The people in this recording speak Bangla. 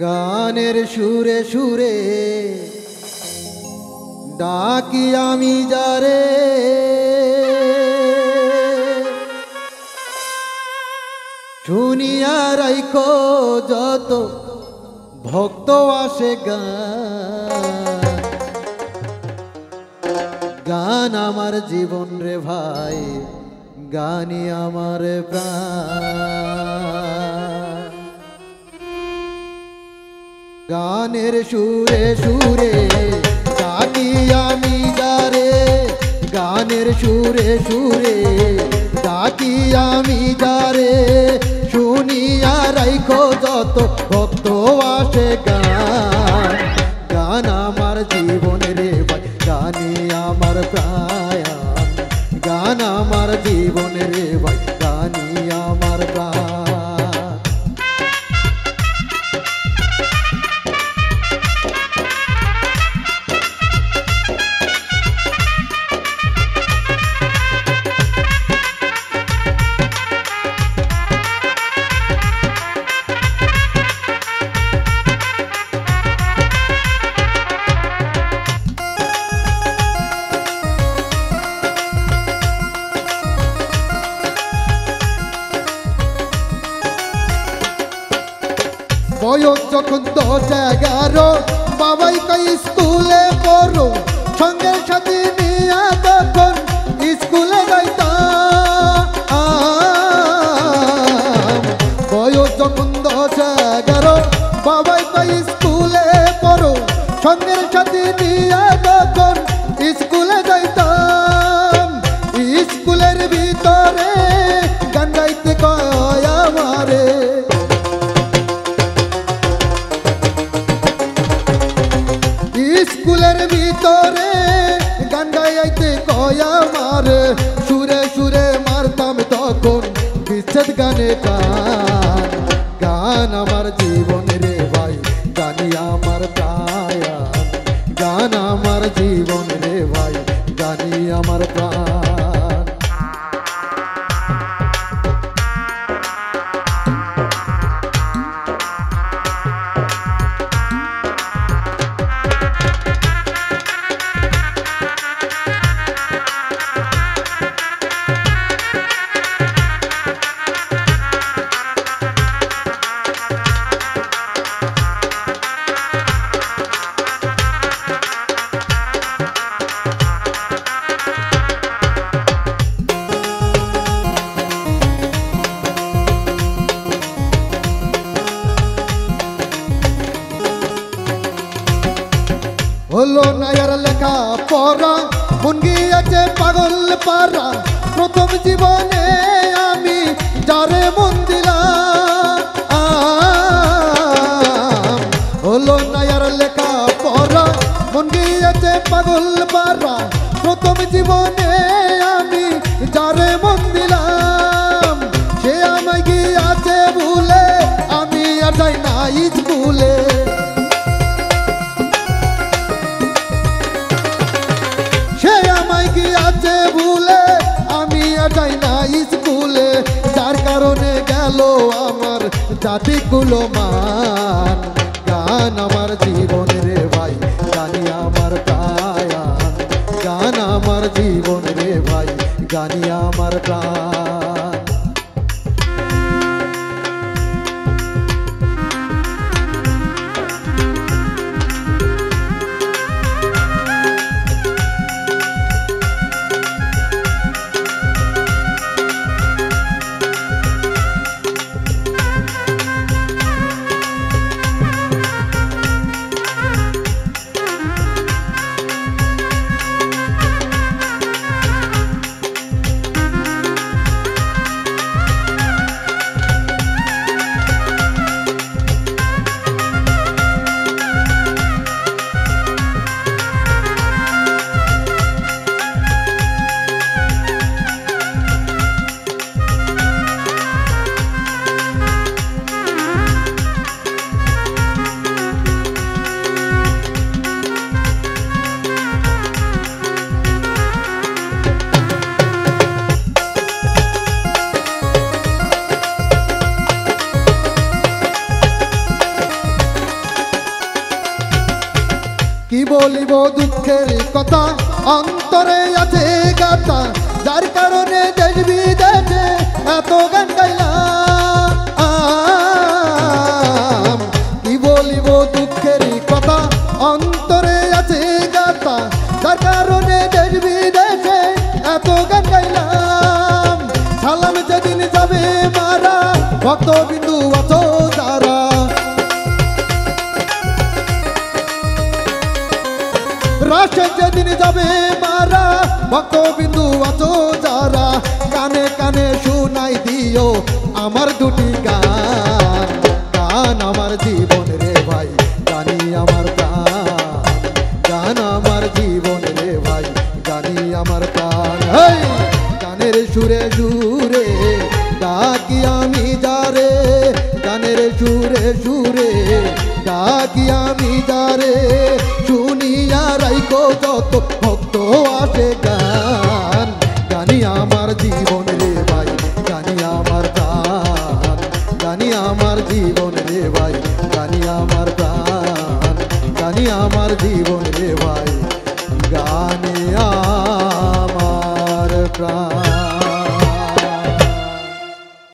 গানের সুরে সুরে ডাকি আমি যারে, শুনিয়া রাইখো যত ভক্ত আসে গান। গান আমার জীবন রে ভাই, গানি আমার প্রাণ। গানের সুরে সুরে ডাকি আমি যারে, গানের সুরে সুরে ডাকি আমি যারে, শুনিয়া রাইখো যত ভক্ত আসে গান। গান আমার জীবন রে ভাই, গানি আমার প্রাণ। গান আমার জীবন রে ভাই, গানি আমার প্রাণ। বয়স যখন 10-11, বাবাই কই স্কুলে পড়ো, সঙ্গের সাথে নিয়ে তখন স্কুলে যাইতাম। বয়স যখন 10-11, বাবাই কই স্কুলে পড়ো, সঙ্গের সাথে নিয়ে তখন স্কুলে যাইতাম। স্কুলের ভিতরে গান গাইতে কয় আমারে, স্কুলের ভিতরে গান গাইতে কয় আমার। সুরে সুরে মারতাম তখন বিচ্ছেদ গানে টান। গান আমার জীবন রে ভাই, গানি আমার প্রাণ। গান আমার জীবন রে ভাই, গানি আমার প্রাণ। হলো না আর লেখা পড়া, মন গিয়েছে পাগল পারা। প্রথম জীবনে আমি যারে মন দিলাম। হলো না আর লেখা পড়া, মন গিয়েছে পাগল পারা। প্রথম জীবনে আমি যারে মন দিলাম, সে আমায় গিয়েছে ভুলে, আমি আর যাই না স্কুলে। আছে ভুলে, আমি যাই না স্কুলে। যার কারণে গেল আমার জাতিগুলো মান। গান আমার জীবন রে ভাই, গানি আমার প্রাণ। গান আমার জীবন রে ভাই, গানি আমার প্রাণ। বলিব দুঃখের কথা, অন্তরে আছে গাথা, যার কারণে দেশ বিদেশে এত গান গাইলাম। কি বলিব দুঃখের কথা, অন্তরে আছে গাথা, যার কারণে দেশ বিদেশে এত গান গাইলাম। সালাম যেদিন যাবে মারা, ভক্তবিন্দু আছো যারা, রাশেদ যেদিন যাবে মারা, ভক্তবিন্দু আছো যারা, কানে কানে শুনাই দিও আমার দুটি গান। গান আমার জীবন রে ভাই, গানি আমার প্রাণ, গান আমার জীবন রে ভাই, গানি আমার প্রাণ। হেই গানের সুরে সুরে ডাকি আমি যারে, গানের সুরে সুরে ডাকি আমি যারে, শুনিয়া রাইকো যত ভক্ত আসে গান। গানি আমার জীবন রে ভাই, গানি আমার প্রাণ, গানি আমার জীবন রে ভাই, গানি আমার প্রাণ, গানি আমার জীবন রে ভাই।